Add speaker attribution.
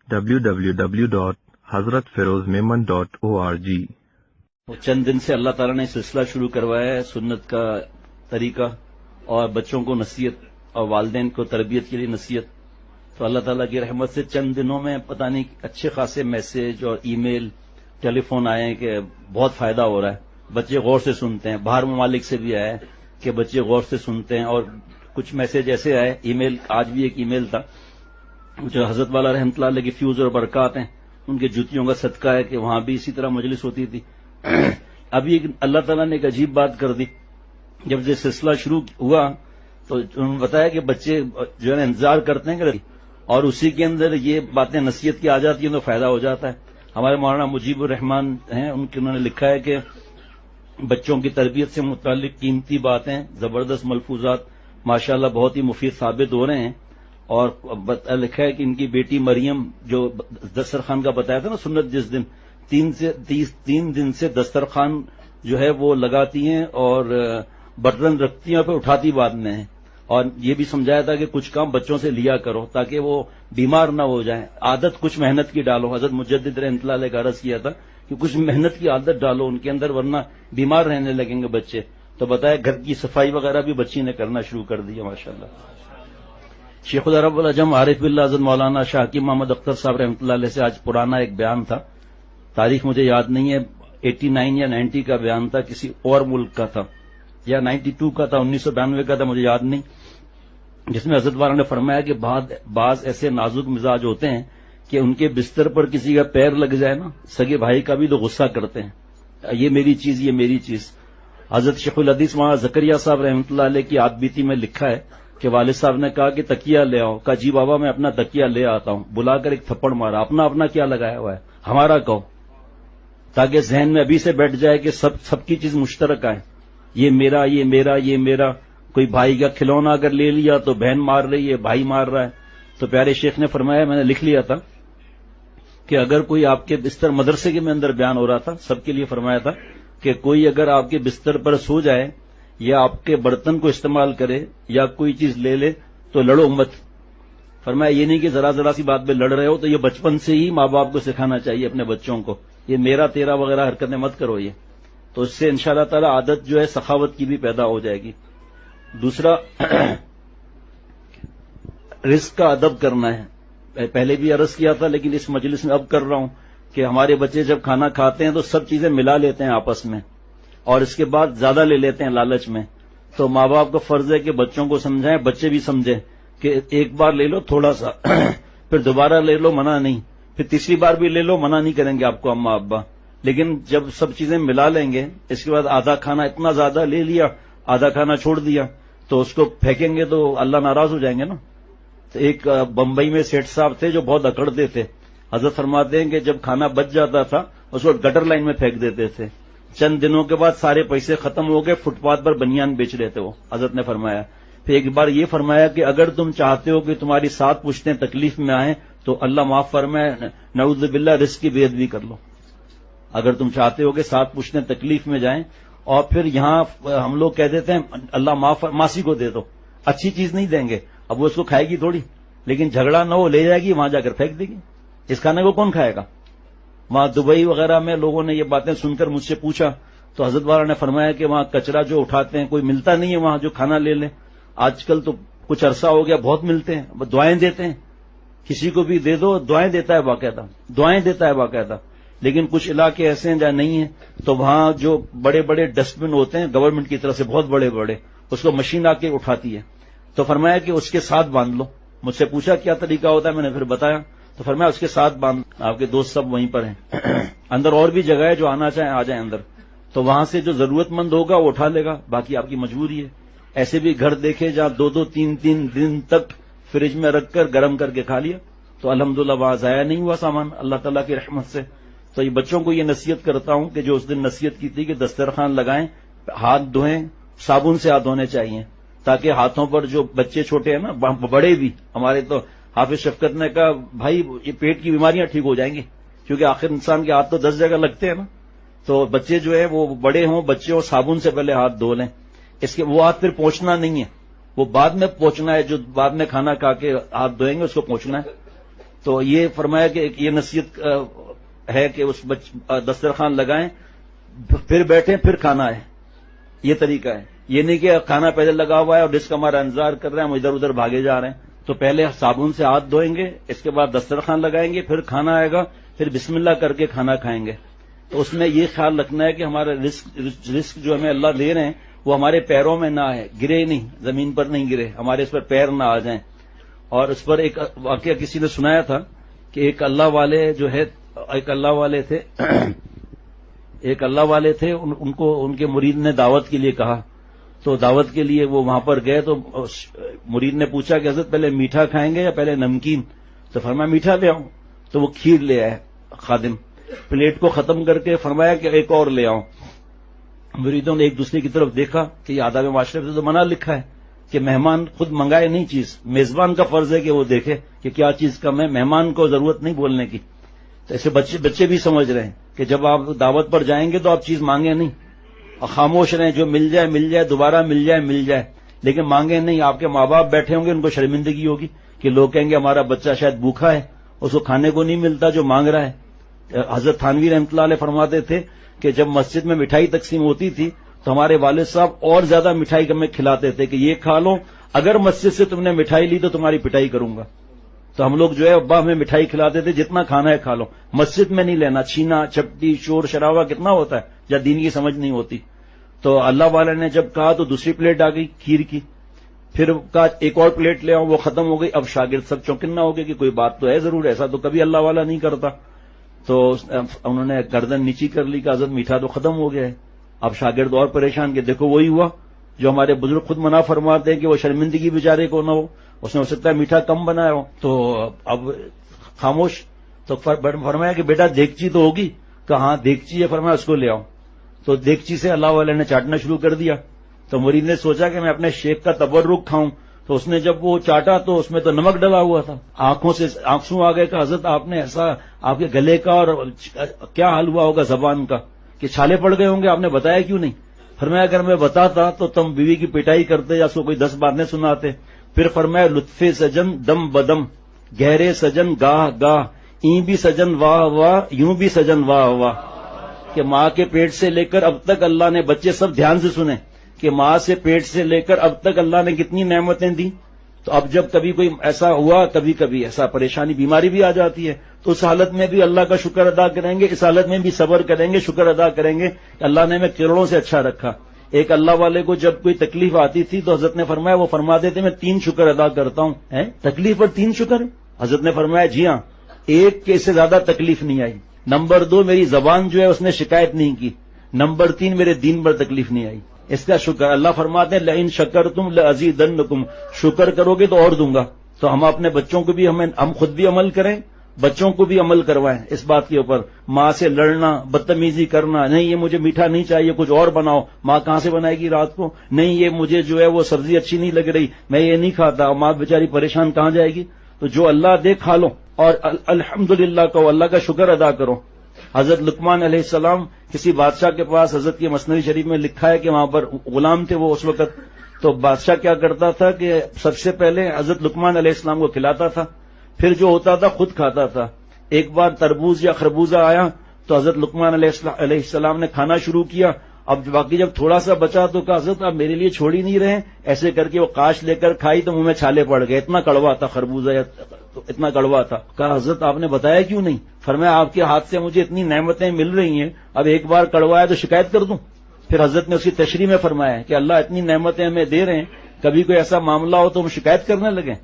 Speaker 1: www.hazratfirozmemon.org۔
Speaker 2: چند دن سے اللہ تعالیٰ نے سلسلہ شروع کروایا ہے سنت کا طریقہ اور بچوں کو نصیحت اور والدین کو تربیت کے لیے نصیحت. تو اللہ تعالیٰ کی رحمت سے چند دنوں میں پتہ نہیں اچھے خاصے میسج اور ای میل ٹیلی فون آئے ہیں کہ بہت فائدہ ہو رہا ہے. بچے غور سے سنتے ہیں. باہر ممالک سے بھی آیا ہے کہ بچے غور سے سنتے ہیں. اور کچھ میسج ایسے آئے ای میل، آج بھی ایک ای میل تھا جو حضرت والا رحمۃ اللہ علیہ کی فیوز اور برکات ہیں، ان کے جوتیوں کا صدقہ ہے کہ وہاں بھی اسی طرح مجلس ہوتی تھی. ابھی اللہ تعالیٰ نے ایک عجیب بات کر دی. جب یہ سلسلہ شروع ہوا تو انہوں نے بتایا کہ بچے جو ہے انتظار کرتے ہیں اور اسی کے اندر یہ باتیں نصیحت کی آ جاتی ہیں تو فائدہ ہو جاتا ہے. ہمارے مولانا مجیب الرحمان ہیں، انہوں نے لکھا ہے کہ بچوں کی تربیت سے متعلق قیمتی باتیں، زبردست ملفوظات ماشاءاللہ بہت ہی مفید ثابت ہو رہے ہیں. اور لکھا ہے کہ ان کی بیٹی مریم جو دسترخوان کا بتایا تھا نا سنت، جس دن 3 دن سے دسترخوان جو ہے وہ لگاتی ہیں اور برتن رکھتی ہیں اور پھر اٹھاتی بعد میں ہیں. اور یہ بھی سمجھایا تھا کہ کچھ کام بچوں سے لیا کرو تاکہ وہ بیمار نہ ہو جائیں. عادت کچھ محنت کی ڈالو. حضرت مجدد رحمۃ اللہ علیہ کا عرض کیا تھا کہ کچھ محنت کی عادت ڈالو ان کے اندر ورنہ بیمار رہنے لگیں گے بچے. تو بتایا گھر کی صفائی وغیرہ بھی بچی نے کرنا شروع کر دیا ماشاءاللہ. شیخ العرب العجم عارف باللہ حضرت مولانا شاہ حکیم محمد اختر صاحب رحمۃ اللہ علیہ سے آج پرانا ایک بیان تھا، تاریخ مجھے یاد نہیں ہے، 89 یا 90 کا بیان تھا، کسی اور ملک کا تھا یا 92 کا تھا، 1992 کا تھا، مجھے یاد نہیں، جس میں حضرت والا نے فرمایا کہ بعض ایسے نازک مزاج ہوتے ہیں کہ ان کے بستر پر کسی کا پیر لگ جائے نا، سگے بھائی کا بھی تو غصہ کرتے ہیں، یہ میری چیز، یہ میری چیز. حضرت شیخ الحدیث مولانا زکریہ صاحب رحمۃ اللہ علیہ کی آدبیتی میں لکھا ہے کہ والد صاحب نے کہا کہ تکیہ لے آؤ. کہا جی بابا میں اپنا تکیہ لے آتا ہوں. بلا کر ایک تھپڑ مارا. اپنا کیا لگایا ہوا ہے، ہمارا کہو، تاکہ ذہن میں ابھی سے بیٹھ جائے کہ سب کی چیز مشترک ہے، یہ میرا یہ میرا یہ میرا. کوئی بھائی کا کھلونا اگر لے لیا تو بہن مار رہی ہے، بھائی مار رہا ہے. تو پیارے شیخ نے فرمایا، میں نے لکھ لیا تھا کہ اگر کوئی آپ کے بستر، مدرسے کے میں اندر بیان ہو رہا تھا، سب کے لیے فرمایا تھا کہ کوئی اگر آپ کے بستر پر سو جائے یا آپ کے برتن کو استعمال کرے یا کوئی چیز لے لے تو لڑو مت. فرمایا یہ نہیں کہ ذرا سی بات پہ لڑ رہے ہو، تو یہ بچپن سے ہی ماں باپ کو سکھانا چاہیے اپنے بچوں کو، یہ میرا تیرا وغیرہ حرکتیں مت کرو یہ. تو اس سے انشاءاللہ تعالی عادت جو ہے سخاوت کی بھی پیدا ہو جائے گی. دوسرا رزق کا ادب کرنا ہے. پہلے بھی عرض کیا تھا لیکن اس مجلس میں اب کر رہا ہوں کہ ہمارے بچے جب کھانا کھاتے ہیں تو سب چیزیں ملا لیتے ہیں آپس میں اور اس کے بعد زیادہ لے لیتے ہیں لالچ میں. تو ماں باپ کا فرض ہے کہ بچوں کو سمجھائیں، بچے بھی سمجھیں کہ ایک بار لے لو تھوڑا سا، پھر دوبارہ لے لو منع نہیں، پھر تیسری بار بھی لے لو منع نہیں کریں گے آپ کو اماں ابا. لیکن جب سب چیزیں ملا لیں گے، اس کے بعد آدھا کھانا اتنا زیادہ لے لیا، آدھا کھانا چھوڑ دیا، تو اس کو پھینکیں گے تو اللہ ناراض ہو جائیں گے نا. تو ایک بمبئی میں سیٹھ صاحب تھے جو بہت اکڑتے تھے. حضرت فرماتے ہیں کہ جب کھانا بچ جاتا تھا اس کو گٹر لائن میں پھینک دیتے تھے. چند دنوں کے بعد سارے پیسے ختم ہو گئے، فٹ پاتھ پر بنیان بیچ رہے تھے وہ. حضرت نے فرمایا، پھر ایک بار یہ فرمایا کہ اگر تم چاہتے ہو کہ تمہاری 7 پشتیں تکلیف میں آئیں تو اللہ معاف فرمائے نعوذ باللہ رزق کی بے ادبی کر لو. اگر تم چاہتے ہو کہ 7 پشتیں تکلیف میں جائیں، اور پھر یہاں ہم لوگ کہہ دیتے ہیں اللہ معاف، ماسی کو دے دو، اچھی چیز نہیں دیں گے، اب وہ اس کو کھائے گی تھوڑی، لیکن جھگڑا نہ ہو، لے جائے گی وہاں جا کر پھینک دے گی. اس کھانے کو کون کھائے گا؟ وہاں دبئی وغیرہ میں لوگوں نے یہ باتیں سن کر مجھ سے پوچھا تو حضرت والا نے فرمایا کہ وہاں کچرا جو اٹھاتے ہیں کوئی ملتا نہیں ہے وہاں جو کھانا لے لیں. آج کل تو کچھ عرصہ ہو گیا بہت ملتے ہیں، دعائیں دیتے ہیں، کسی کو بھی دے دو دعائیں دیتا ہے باقاعدہ. لیکن کچھ علاقے ایسے ہیں جہاں نہیں ہیں تو وہاں جو بڑے بڑے ڈسٹ بن ہوتے ہیں گورنمنٹ کی طرف سے، بہت بڑے بڑے، اس کو مشین آ کے اٹھاتی ہے. تو فرمایا کہ اس کے ساتھ باندھ لو. مجھ سے پوچھا کیا طریقہ ہوتا ہے، میں نے پھر بتایا. تو فرمایا اس کے ساتھ باندھ، آپ کے دوست سب وہیں پر ہیں، اندر اور بھی جگہ ہے، جو آنا چاہیں آ جائیں اندر. تو وہاں سے جو ضرورت مند ہوگا وہ اٹھا لے گا، باقی آپ کی مجبوری ہے. ایسے بھی گھر دیکھے جہاں 2-2 3-3 دن تک فریج میں رکھ کر گرم کر کے کھا لیا، تو الحمدللہ وہاں ضائع نہیں ہوا سامان اللہ تعالیٰ کی رحمت سے. تو یہ بچوں کو یہ نصیحت کرتا ہوں کہ جو اس دن نصیحت کی تھی کہ دسترخوان لگائیں، ہاتھ دھوئیں، صابن سے ہاتھ دھونے چاہیے، تاکہ ہاتھوں پر جو بچے چھوٹے ہیں نا، بڑے بھی، ہمارے تو حافظ شفقت نے کہا بھائی یہ پیٹ کی بیماریاں ٹھیک ہو جائیں گی، کیونکہ آخر انسان کے ہاتھ تو 10 جگہ لگتے ہیں نا. تو بچے جو ہیں وہ بڑے ہوں، بچے ہوں، صابن سے پہلے ہاتھ دھو لیں. اس کے وہ ہاتھ پھر پوچھنا نہیں ہے، وہ بعد میں پوچھنا ہے، جو بعد میں کھانا کھا کے ہاتھ دھوئیں گے اس کو پوچھنا ہے. تو یہ فرمایا کہ یہ نصیحت ہے کہ اس دسترخوان لگائیں، پھر بیٹھیں، پھر کھانا ہے. یہ طریقہ ہے. یہ نہیں کہ کھانا پہلے لگا ہوا ہے اور ڈش کا ہمارا انتظار کر رہے ہیں، ہم ادھر ادھر بھاگے جا رہے ہیں. تو پہلے صابن سے ہاتھ دھوئیں گے، اس کے بعد دسترخوان لگائیں گے، پھر کھانا آئے گا، پھر بسم اللہ کر کے کھانا کھائیں گے. تو اس میں یہ خیال رکھنا ہے کہ ہمارا رزق جو ہمیں اللہ دے رہے ہیں وہ ہمارے پیروں میں نہ آئے، گرے نہیں، زمین پر نہیں گرے، ہمارے اس پر پیر نہ آ جائیں. اور اس پر ایک واقعہ کسی نے سنایا تھا کہ ایک اللہ والے جو ہے، ایک اللہ والے تھے، ان کو ان کے مرید نے دعوت کے لیے کہا. تو دعوت کے لیے وہ وہاں پر گئے تو مرید نے پوچھا کہ حضرت پہلے میٹھا کھائیں گے یا پہلے نمکین؟ تو فرمایا میٹھا لے آؤں. تو وہ کھیر لے آئے. خادم پلیٹ کو ختم کر کے فرمایا کہ ایک اور لے آؤں. مریدوں نے ایک دوسرے کی طرف دیکھا کہ یہ آداب معاشرے سے تو منع لکھا ہے کہ مہمان خود منگائے نہیں چیز، میزبان کا فرض ہے کہ وہ دیکھے کہ کیا چیز کم ہے، مہمان کو ضرورت نہیں بولنے کی. تو ایسے بچے بھی سمجھ رہے ہیں کہ جب آپ دعوت پر جائیں گے تو آپ چیز مانگیں نہیں اور خاموش رہیں، جو مل جائے، دوبارہ مل جائے، لیکن مانگیں نہیں. آپ کے ماں باپ بیٹھے ہوں گے، ان کو شرمندگی ہوگی کہ لوگ کہیں گے ہمارا بچہ شاید بھوکھا ہے، اس کو کھانے کو نہیں ملتا جو مانگ رہا ہے. حضرت تھانوی رحمۃ اللہ علیہ فرماتے تھے کہ جب مسجد میں مٹھائی تقسیم ہوتی تھی تو ہمارے والد صاحب اور زیادہ مٹھائی ہمیں کھلاتے تھے کہ یہ کھا لو، اگر مسجد سے تم نے مٹھائی لی تو تمہاری پٹائی کروں گا. تو ہم لوگ جو ہے ابا ہمیں مٹھائی کھلاتے تھے، جتنا کھانا ہے کھا لو، مسجد میں نہیں لینا. چھینا چپٹی شور شراوا کتنا ہوتا ہے جب دین کی سمجھ نہیں ہوتی. تو اللہ والے نے جب کہا تو دوسری پلیٹ آ گئی کھیر کی، پھر کہا ایک اور پلیٹ لے آؤں، وہ ختم ہو گئی. اب شاگرد سب چوکنا ہو گئے کہ کوئی بات تو ہے ضرور، ایسا تو کبھی اللہ والا نہیں کرتا. تو انہوں نے گردن نیچی کر لی کہ حضرت میٹھا تو ختم ہو گیا ہے. اب شاگرد اور پریشان کہ دیکھو وہی ہوا جو ہمارے بزرگ خود منع فرماتے ہیں کہ وہ شرمندگی بیچارے کو نہ ہو، اس نے ہو سکتا ہے میٹھا کم بنایا ہو. تو اب خاموش. تو فرمایا کہ بیٹا دیگچی تو ہوگی؟ کہ ہاں دیگچی ہے. فرمایا اس کو لے آؤ. تو دیگچی سے اللہ والے نے چاٹنا شروع کر دیا. تو مرید نے سوچا کہ میں اپنے شیخ کا تبرک کھاؤں. تو اس نے جب وہ چاٹا تو اس میں تو نمک ڈلا ہوا تھا. آنکھوں سے آنسو آ گئے کہ حضرت آپ نے ایسا، آپ کے گلے کا اور کیا حال ہوا ہوگا زبان کا کہ چھالے پڑ گئے ہوں گے، آپ نے بتایا کیوں نہیں؟ فرمایا اگر میں بتاتا تو تم بیوی کی پٹائی کرتے یا اس کو کوئی 10 باتیں سناتے. پھر فرمایا لطف سجن دم بدم، گہرے سجن گاہ گاہ، این بھی سجن واہ واہ، یوں بھی سجن واہ واہ. کہ ماں کے پیٹ سے لے کر اب تک اللہ نے، بچے سب دھیان سے سنیں کہ ماں سے پیٹ سے لے کر اب تک اللہ نے کتنی نعمتیں دی. تو اب جب کبھی کوئی ایسا ہوا، کبھی کبھی ایسا پریشانی بیماری بھی آ جاتی ہے، تو اس حالت میں بھی اللہ کا شکر ادا کریں گے، اس حالت میں بھی صبر کریں گے، شکر ادا کریں گے کہ اللہ نے ہمیں کروڑوں سے اچھا رکھا. ایک اللہ والے کو جب کوئی تکلیف آتی تھی تو حضرت نے فرمایا، وہ فرماتے تھے میں 3 شکر ادا کرتا ہوں. تکلیف پر 3 شکر؟ حضرت نے فرمایا جی ہاں، ایک کے سے زیادہ تکلیف نہیں آئی. نمبر 2 میری زبان جو ہے اس نے شکایت نہیں کی. نمبر 3 میرے دین پر تکلیف نہیں آئی. اس کا شکر. اللہ فرماتے ہیں لئن شکرتم لازیدنکم، شکر کرو گے تو اور دوں گا. تو ہم اپنے بچوں کو بھی، ہم خود بھی عمل کریں، بچوں کو بھی عمل کروائیں اس بات کے اوپر. ماں سے لڑنا، بدتمیزی کرنا، نہیں یہ مجھے میٹھا نہیں چاہیے، کچھ اور بناؤ. ماں کہاں سے بنائے گی رات کو؟ نہیں یہ مجھے جو ہے وہ سبزی اچھی نہیں لگ رہی، میں یہ نہیں کھاتا. ماں بیچاری پریشان کہاں جائے گی؟ تو جو اللہ دے کھا لو اور الحمدللہ کہو، اللہ کا شکر ادا کرو. حضرت لقمان علیہ السلام کسی بادشاہ کے پاس، حضرت کی مثنوی شریف میں لکھا ہے کہ وہاں پر غلام تھے وہ اس وقت. تو بادشاہ کیا کرتا تھا کہ سب سے پہلے حضرت لقمان علیہ السلام کو کھلاتا تھا، پھر جو ہوتا تھا خود کھاتا تھا. ایک بار تربوز یا خربوزہ آیا تو حضرت لقمان علیہ السلام نے کھانا شروع کیا. اب باقی جب تھوڑا سا بچا تو کہا حضرت آپ میرے لیے چھوڑ ہی نہیں رہے. ایسے کر کے وہ کاش لے کر کھائی تو منہ میں چھالے پڑ گئے، اتنا کڑوا تھا خربوزہ، اتنا کڑوا تھا. کہا حضرت آپ نے بتایا کیوں نہیں؟ فرمایا آپ کے ہاتھ سے مجھے اتنی نعمتیں مل رہی ہیں، اب ایک بار کڑوا ہے تو شکایت کر دوں؟ پھر حضرت نے اس کی تشریح میں فرمایا کہ اللہ اتنی نعمتیں ہمیں دے رہے ہیں، کبھی کوئی ایسا معاملہ ہو تو ہم شکایت کرنے لگیں.